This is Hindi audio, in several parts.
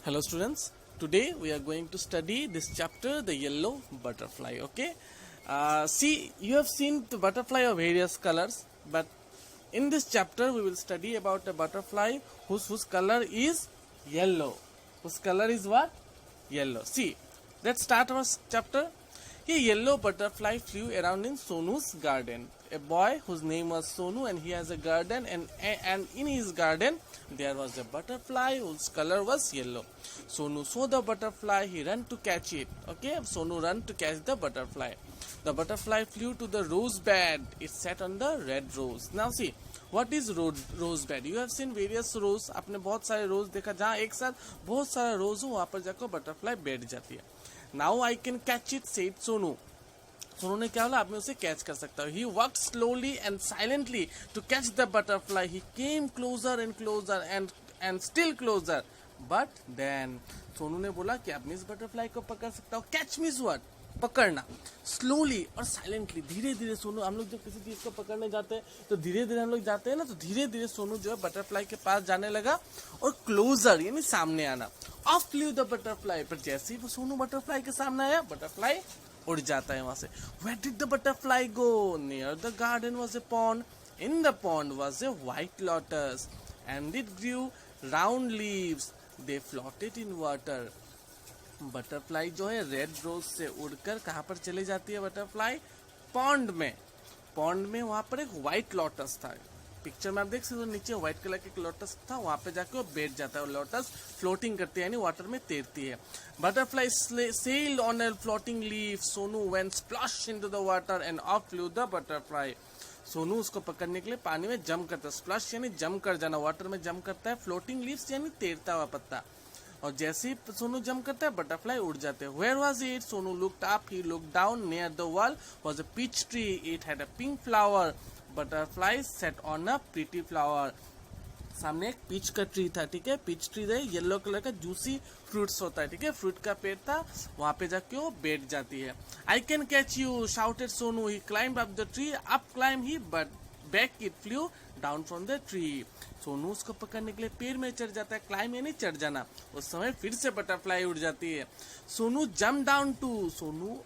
Hello students, today we are going to study this chapter, the yellow butterfly. Okay, see, you have seen the butterfly of various colors, but in this chapter we will study about a butterfly whose color is yellow. Whose color is what? Yellow. See, let's start our chapter. A yellow butterfly flew around in Sonu's garden. A boy whose name was Sonu, and he has a garden, and in his garden there was a butterfly whose color was yellow. Sonu saw the butterfly, he ran to catch it. Okay, Sonu ran to catch the butterfly. The butterfly flew to the rose bed. It sat on the red rose. Now see, what is rose bed? You have seen various rose. आपने बहुत सारे रोज देखा जहाँ एक साथ बहुत सारा रोज हो वहाँ पर जाकर बटरफ्लाई बैठ जाती है. Now I can catch it, said Sonu. Sonu ने क्या बोला, आप मैं उसे कैच कर सकता हूँ. He walked slowly and silently to catch the butterfly. He came closer and closer and still closer. But then Sonu ने बोला कि आप मैं इस बटरफ्लाई को पकड़ सकता हूँ. Catch means what? पकड़ना. स्लोली और साइलेंटली, धीरे धीरे सोनू, हम लोग जब किसी चीज को पकड़ने जाते हैं तो धीरे धीरे हम लोग जाते हैं ना, तो धीरे धीरे सोनू जो है बटरफ्लाई के पास जाने लगा और क्लोजर यानी सामने आना. Of flu the butterfly. पर जैसे ही वो सोनू बटरफ्लाई के सामने आया, बटरफ्लाई उड़ जाता है वहां से. Where did the butterfly go? Near the garden was a pond. In the pond was a white lotus, and it grew round leaves. They floated in water. Butterfly जो है रेड रोज से उड़कर कहाँ पर चली जाती है बटरफ्लाई? पॉन्ड में. पॉन्ड में वहां पर एक व्हाइट लोटस था. पिक्चर में आप देख सकते हो, नीचे व्हाइट कलर के एक लोटस था, वहां पे जाके वो बैठ जाता है. लोटस फ्लोटिंग करती है यानी वाटर में तैरती है. Butterfly sailed on a floating leaf. Sonu went splash into the water and off flew the butterfly. Sonu उसको पकड़ने के लिए पानी में जंप करता है. स्प्लश यानी जंप कर जाना, वाटर में जंप करता है. फ्लोटिंग लीव्स यानी तैरता हुआ पत्ता. और जैसे ही सोनू जंप करता है, बटरफ्लाई उड़ जाते हैं. Where was it? Sonu looked up. He looked down. Near the wall was a peach tree. It had a pink flower. Butterfly sat on a pretty flower. सामने एक पीच का ट्री था. ठीक है, पीच ट्री है, येलो कलर का जूसी फ्रूट्स होता है. ठीक है, फ्रूट का पेड़ था, वहां पे जाके वो बैठ जाती है. I can catch you, shouted Sonu. He climb up the tree. Up climb he, but back it flew down from the tree. Sonu उसको पकड़ने के लिए पेड़ में चढ़ जाता है. क्लाइंब यानी चढ़ जाना. उस समय फिर से बटरफ्लाई उड़ जाती है. Sonu jump down to. Sonu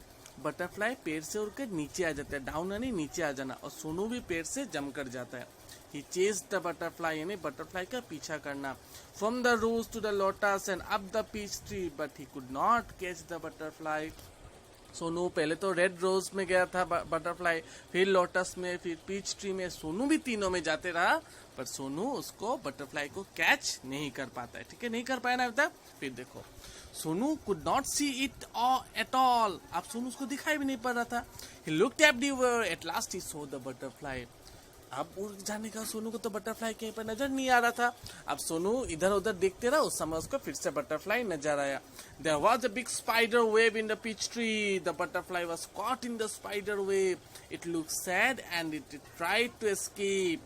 butterfly पेड़ से उड़कर नीचे आ जाता है. डाउन यानी नीचे आ जाना. और सोनू भी पेड़ से जंप कर जाता है. He chased the butterfly यानी बटरफ्लाई का पीछा करना. From the rose to the lotus and up the peach tree, but he could not catch the butterfly. Sonu पहले तो रेड रोज में गया था बटरफ्लाई, फिर लोटस में, फिर पीच ट्री में. सोनू भी तीनों में जाते रहा, पर सोनू उसको बटरफ्लाई को कैच नहीं कर पाता है. ठीक है, नहीं कर पाया ना अभी तक. फिर देखो, Sonu could not see it at all. अब सोनू उसको दिखाई भी नहीं पड़ रहा था. He looked everywhere. At last he saw the butterfly. अब उड़ जाने का सोनू को तो बटरफ्लाई कहीं पर नजर नहीं आ रहा था. अब सोनू इधर उधर देखते रहा, उस समय उसको फिर से बटरफ्लाई नजर आया. There was a big spider web in the peach tree. The butterfly was caught in the spider web. It looked sad and it tried to escape.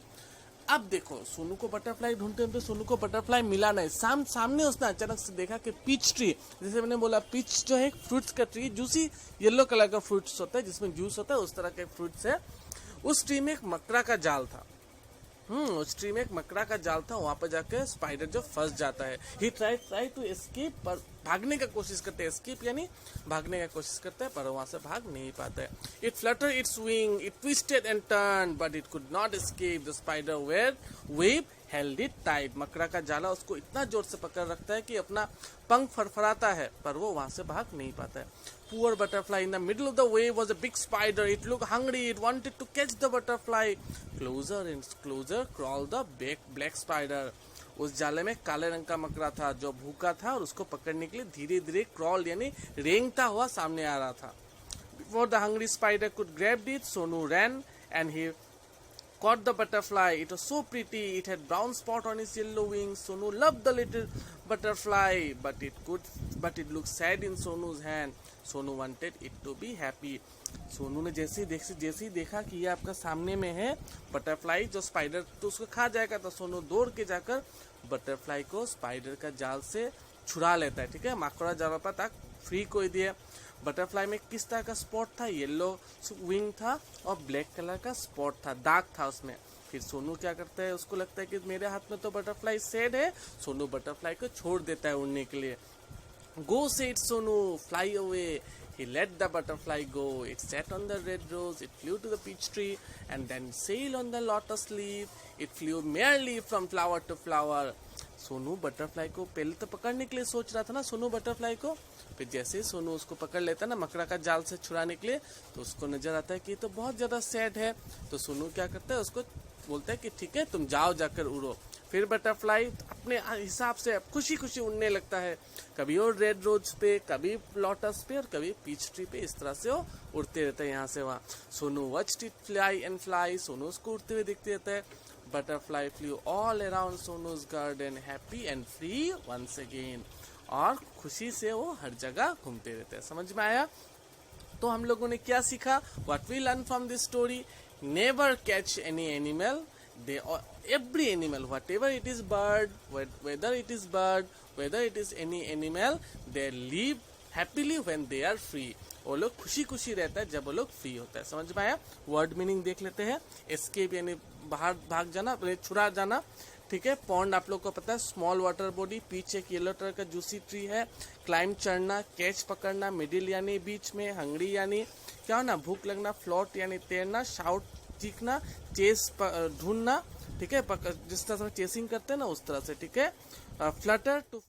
अब देखो, सोनू को बटरफ्लाई ढूंढते ढूंढते सोनू को बटरफ्लाई मिला नहीं. सामने उसने अचानक से देखा कि पीच ट्री, जैसे मैंने बोला, पीच जो है फ्रूट्स का ट्री, जूसी येलो कलर का फ्रूट्स होता है जिसमें जूस होता है, उस तरह के फ्रूट्स है. उस ट्री में एक मकड़ा का जाल था. उस ट्री में एक मकड़ा का जाल था. वहां पर जाकर स्पाइडर जो फंस जाता है. ही ट्राई टू एस्केप, पर भागने का कोशिश करते हैं. एस्केप यानी भागने का कोशिश करता है, पर वहां से भाग नहीं पाता है. It Flutter it's wing, it twisted and turn, but it could not escape. The spider web held it tight. मकड़ा का जाला उसको इतना जोर से पकड़ रखता है कि अपना पंख फड़फड़ाता है, पर वो वहां से भाग नहीं पाता है. Poor butterfly. In the middle of the wave was a big spider. It looked hungry. It wanted to catch the butterfly. Closer and closer crawled the black spider. उस जाले में काले रंग का मकड़ा था जो भूखा था, और उसको पकड़ने के लिए धीरे धीरे क्रॉल यानी रेंगता हुआ सामने आ रहा था. Before the hungry spider could grab it, Sonu ran and he caught the butterfly. It was so pretty. It had brown spot on its yellow wings. Sonu loved the little butterfly, but it looked sad in Sonu's hand. Sonu wanted it to be happy. Sonu ने जैसे ही देखा कि ये आपका सामने में है बटरफ्लाई जो स्पाइडर तो उसको खा जाएगा, तो सोनू दौड़ के जाकर बटरफ्लाई को स्पाइडर का जाल से छुड़ा लेता है. ठीक है, माकड़ा जाल पर तक फ्री कोई दिया. बटरफ्लाई में किस तरह का स्पॉट था? येलो विंग था और ब्लैक कलर का स्पॉट था, दाग था उसमें. फिर सोनू क्या करता है, उसको लगता है कि मेरे हाथ में तो बटरफ्लाई सैड है, सोनू बटरफ्लाई को छोड़ देता है उड़ने के लिए। Go, said Sonu, fly away. He let the butterfly go. It sat on the red rose, it flew to the peach tree, and then sailed on the lotus leaf. It flew merrily from flower to flower. Sonu butterfly को पहले तो पकड़ने के लिए सोच रहा था ना, सोनू बटरफ्लाई को। फिर जैसे सोनू उसको पकड़ लेता है ना मकड़ा का जाल से छुड़ाने के लिए, तो उसको नजर आता है कि ये तो बहुत ज्यादा सैड है। तो सोनू क्या करता है, उसको बोलता है कि ठीक है तुम जाओ जाकर उड़ो। फिर बटरफ्लाई अपने हिसाब से खुशी खुशी उड़ने लगता है, कभी वो रेड रोज पे, कभी लोटस पे और कभी पीच ट्री पे। इस तरह से वो उड़ते रहते हैं यहाँ से वहाँ। Sonu watched it fly and fly, Sonu उसको उड़ते हुए दिखते रहता है। Butterfly flew all around Sonu's garden happy and free once again, और खुशी से वो हर जगह घूमते रहते हैं। समझ में आया? तो हम लोगों ने क्या सीखा? What we learn from this story, never catch any animal, they every animal, whatever it is bird, whether it is bird, whether it is any animal, they live happily when they are free. वो लोग खुशी खुशी रहता है जब वो लोग फ्री होता है। समझ में आया? वर्ड मीनिंग देख लेते हैं। एस्केप यानी बाहर भाग जाना, छुड़ा जाना। ठीक है। पॉन्ड आप लोग को पता है, स्मॉल वाटर बॉडी। पीच एक येलो कलर का जूसी ट्री है। क्लाइंब चढ़ना, कैच पकड़ना, मिडिल यानी बीच में, हंगरी यानी क्या होना, भूख लगना, फ्लोट यानी तैरना, शाउट चीखना, चेस ढूंढना। ठीक है, जिस तरह से चेसिंग करते हैं ना उस तरह से। ठीक है। Flutter to